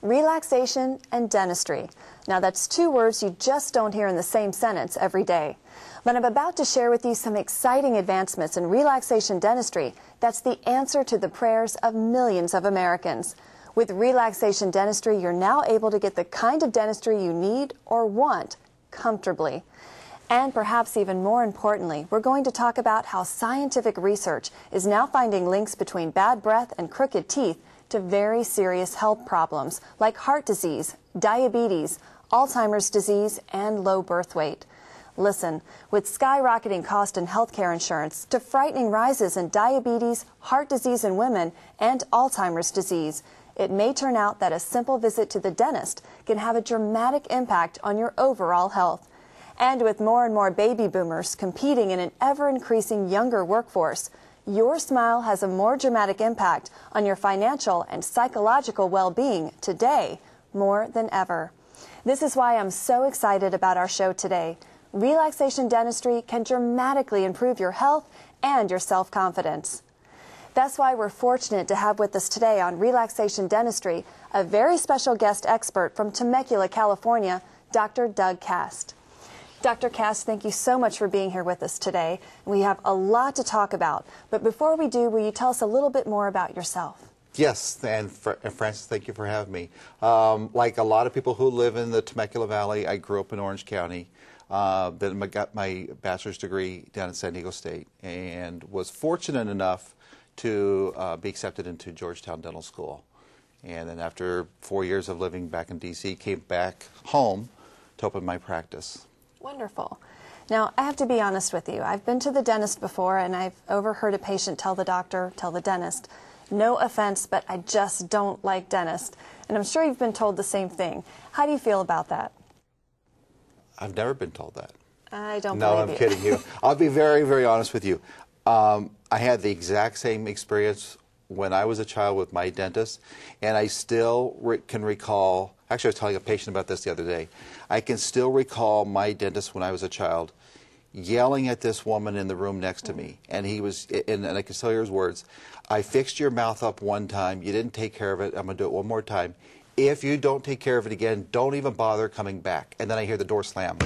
relaxation and dentistry. Now that's two words you just don't hear in the same sentence every day. But I'm about to share with you some exciting advancements in relaxation dentistry that's the answer to the prayers of millions of Americans. With relaxation dentistry, you're now able to get the kind of dentistry you need or want comfortably. And perhaps even more importantly, we're going to talk about how scientific research is now finding links between bad breath and crooked teeth to very serious health problems like heart disease, diabetes, Alzheimer's disease, and low birth weight. Listen, with skyrocketing cost in healthcare insurance to frightening rises in diabetes, heart disease in women, and Alzheimer's disease, it may turn out that a simple visit to the dentist can have a dramatic impact on your overall health. And with more and more baby boomers competing in an ever-increasing younger workforce, your smile has a more dramatic impact on your financial and psychological well-being today more than ever. This is why I'm so excited about our show today. Relaxation dentistry can dramatically improve your health and your self-confidence. That's why we're fortunate to have with us today on Relaxation Dentistry a very special guest expert from Temecula, California, Dr. Doug Cast. Dr. Cast, thank you so much for being here with us today. We have a lot to talk about, but before we do, will you tell us a little bit more about yourself? Yes, and Francis, thank you for having me. Like a lot of people who live in the Temecula Valley, I grew up in Orange County. Then I got my bachelor's degree down at San Diego State and was fortunate enough to be accepted into Georgetown Dental School. And then after 4 years of living back in D.C., came back home to open my practice. Wonderful. Now, I have to be honest with you. I've been to the dentist before, and I've overheard a patient tell the doctor, tell the dentist, no offense, but I just don't like dentists. And I'm sure you've been told the same thing. How do you feel about that? I've never been told that. I don't No, believe I'm kidding you. I'll be very, very honest with you. I had the exact same experience when I was a child with my dentist, and I still can recall, actually I was telling a patient about this the other day, I can still recall my dentist when I was a child yelling at this woman in the room next to me, and he was, and I can still hear his words, I fixed your mouth up one time, you didn't take care of it, I'm going to do it one more time. If you don't take care of it again, don't even bother coming back. And then I hear the door slam.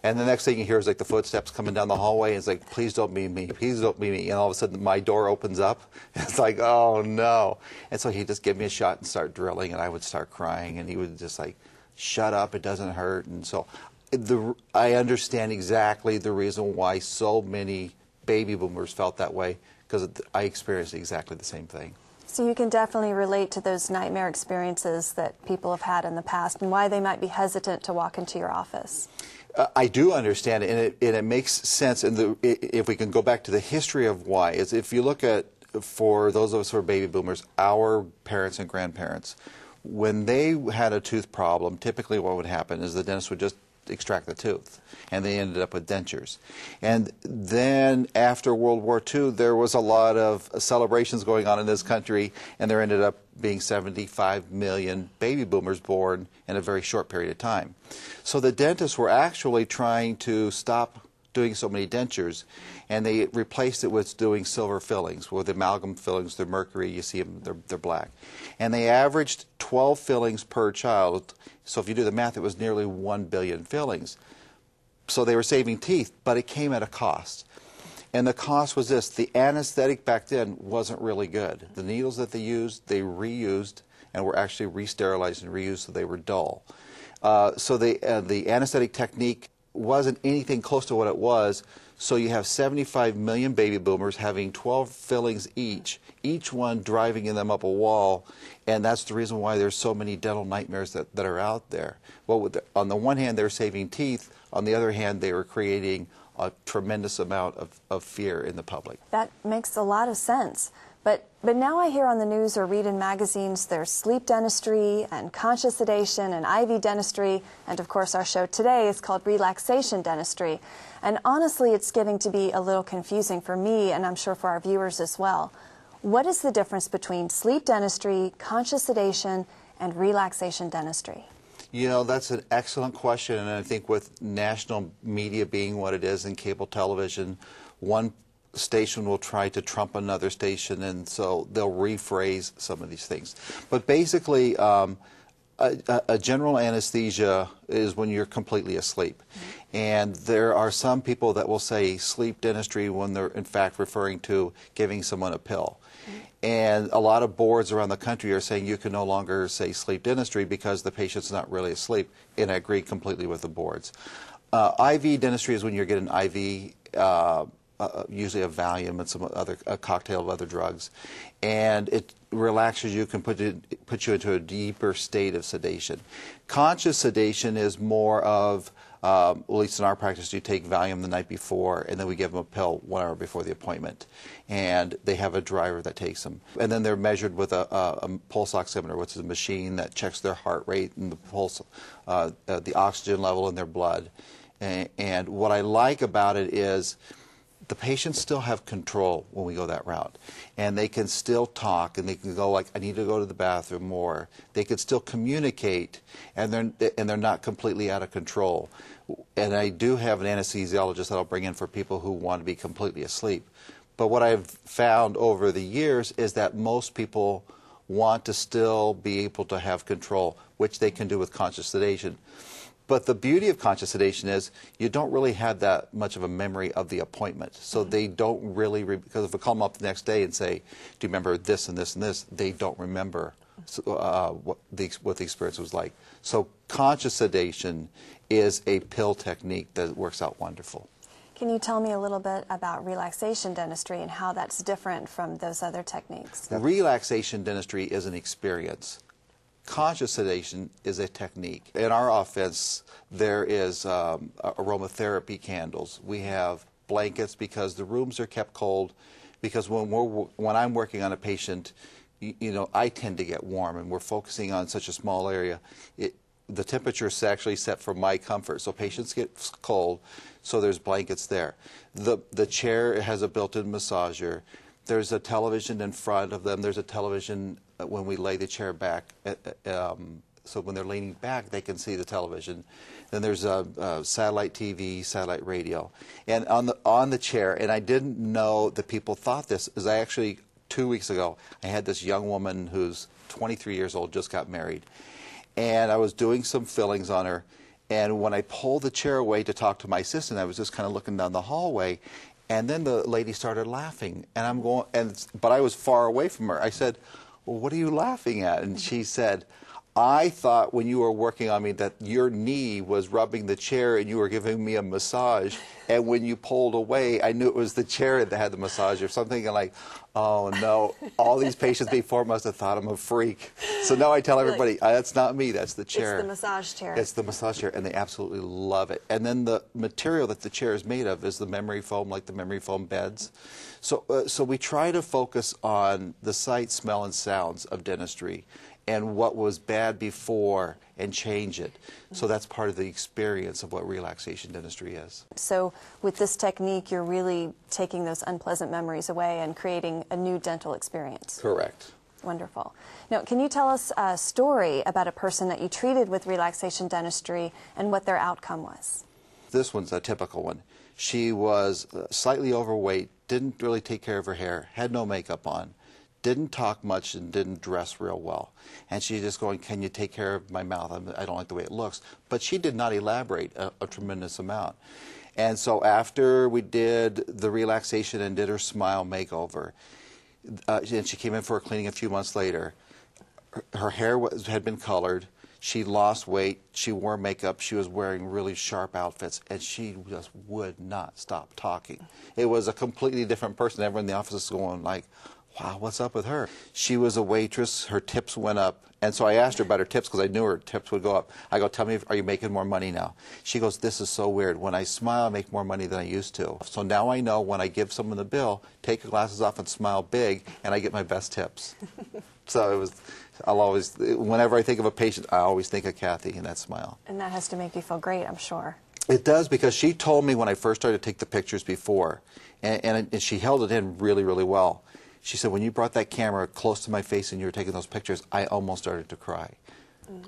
And the next thing you hear is like the footsteps coming down the hallway, and it's like, please don't be me, please don't be me. And all of a sudden my door opens up, and it's like, oh no. And so he'd just give me a shot and start drilling, and I would start crying, and he would just like, shut up, it doesn't hurt. And so I understand exactly the reason why so many baby boomers felt that way, because I experienced exactly the same thing. So you can definitely relate to those nightmare experiences that people have had in the past and why they might be hesitant to walk into your office. I do understand it, and it makes sense. And if we can go back to the history of why, is if you look at, for those of us who are baby boomers, our parents and grandparents, when they had a tooth problem, typically what would happen is the dentist would just extract the tooth, and they ended up with dentures. And then after World War II, there was a lot of celebrations going on in this country, and there ended up being 75 million baby boomers born in a very short period of time. So the dentists were actually trying to stop doing so many dentures, and they replaced it with doing silver fillings. With amalgam fillings, they're mercury, you see them, they're black. And they averaged 12 fillings per child, so if you do the math, it was nearly 1 billion fillings. So they were saving teeth, but it came at a cost. And the cost was this: the anesthetic back then wasn't really good. The needles that they used, they reused and were actually re-sterilized and reused, so they were dull. So the anesthetic technique wasn't anything close to what it was, so you have 75 million baby boomers having 12 fillings each one driving them up a wall, and that's the reason why there's so many dental nightmares that are out there. Well, on the one hand, they're saving teeth, on the other hand, they were creating a tremendous amount of fear in the public. That makes a lot of sense. But now I hear on the news or read in magazines there's sleep dentistry and conscious sedation and IV dentistry, and of course our show today is called Relaxation Dentistry. And honestly, it's getting to be a little confusing for me, and I'm sure for our viewers as well. What is the difference between sleep dentistry, conscious sedation, and relaxation dentistry? You know, that's an excellent question, and I think with national media being what it is in cable television, one station will try to trump another station, and so they'll rephrase some of these things. But basically, A general anesthesia is when you're completely asleep. And there are some people that will say sleep dentistry when they're in fact referring to giving someone a pill. And a lot of boards around the country are saying you can no longer say sleep dentistry because the patient's not really asleep, and I agree completely with the boards. IV dentistry is when you're getting IV, usually a Valium and some other a cocktail of other drugs, and it relaxes you, can put you into a deeper state of sedation. Conscious sedation is more of, at least in our practice, you take Valium the night before, and then we give them a pill 1 hour before the appointment, and they have a driver that takes them, and then they're measured with a pulse oximeter, which is a machine that checks their heart rate and the pulse, the oxygen level in their blood. And what I like about it is the patients still have control when we go that route, and they can still talk, and they can go like, I need to go to the bathroom more. They can still communicate, and they're not completely out of control. And I do have an anesthesiologist that I'll bring in for people who want to be completely asleep. But what I've found over the years is that most people want to still be able to have control, which they can do with conscious sedation. But the beauty of conscious sedation is you don't really have that much of a memory of the appointment. So they don't really, because if I call them up the next day and say, do you remember this and this and this, they don't remember what the experience was like. So conscious sedation is a pill technique that works out wonderful. Can you tell me a little bit about relaxation dentistry and how that's different from those other techniques? Relaxation dentistry is an experience. Conscious sedation is a technique. In our office, there is aromatherapy candles. We have blankets because the rooms are kept cold. Because when I'm working on a patient, you know, I tend to get warm, and we're focusing on such a small area. The temperature is actually set for my comfort, so patients get cold, so there's blankets there. The chair has a built-in massager. There's a television in front of them. There's a television when we lay the chair back, so when they're leaning back, they can see the television. Then there's a satellite TV, satellite radio, and on the chair. And I didn't know that people thought this. Is I actually 2 weeks ago, I had this young woman who's 23 years old, just got married, and I was doing some fillings on her. And when I pulled the chair away to talk to my assistant, I was just kind of looking down the hallway. And then the lady started laughing, and I'm going, but I was far away from her. I said, well, what are you laughing at? And she said, I thought when you were working on me that your knee was rubbing the chair and you were giving me a massage, and when you pulled away, I knew it was the chair that had the massage or something. And like, oh no, all these patients before must have thought I'm a freak. So now I tell everybody, that's not me, that's the chair. It's the massage chair. It's the massage chair, and they absolutely love it. And then the material that the chair is made of is the memory foam, like the memory foam beds. So we try to focus on the sight, smell, and sounds of dentistry and what was bad before and change it. So that's part of the experience of what relaxation dentistry is. So with this technique, you're really taking those unpleasant memories away and creating a new dental experience. Correct. Wonderful. Now, can you tell us a story about a person that you treated with relaxation dentistry and what their outcome was? This one's a typical one. She was slightly overweight, didn't really take care of her hair, had no makeup on, didn't talk much, and didn't dress real well. And she's just going, can you take care of my mouth? I don't like the way it looks. But she did not elaborate a tremendous amount. And so after we did the relaxation and did her smile makeover, and she came in for a cleaning a few months later, her hair had been colored, she lost weight, she wore makeup, she was wearing really sharp outfits, and she just would not stop talking. It was a completely different person. Everyone in the office is going like, wow, what's up with her? She was a waitress, her tips went up, and so I asked her about her tips because I knew her tips would go up. I go, tell me, are you making more money now? She goes, this is so weird. When I smile, I make more money than I used to. So now I know when I give someone the bill, take your glasses off and smile big, and I get my best tips. So it was, I'll always, whenever I think of a patient, I always think of Kathy and that smile. And that has to make you feel great, I'm sure. It does, because she told me when I first started to take the pictures before, and she held it in really, really well. She said, when you brought that camera close to my face and you were taking those pictures, I almost started to cry.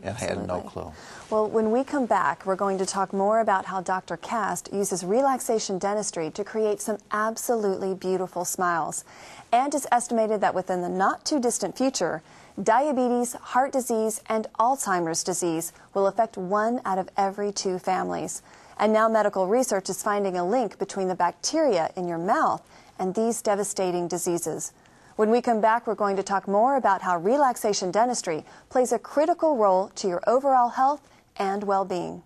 And I had no clue. Well, when we come back, we're going to talk more about how Dr. Cast uses relaxation dentistry to create some absolutely beautiful smiles. And it's estimated that within the not-too-distant future, Diabetes, heart disease, and Alzheimer's disease will affect 1 out of every 2 families. And now medical research is finding a link between the bacteria in your mouth and these devastating diseases. When we come back, we're going to talk more about how relaxation dentistry plays a critical role to your overall health and well-being.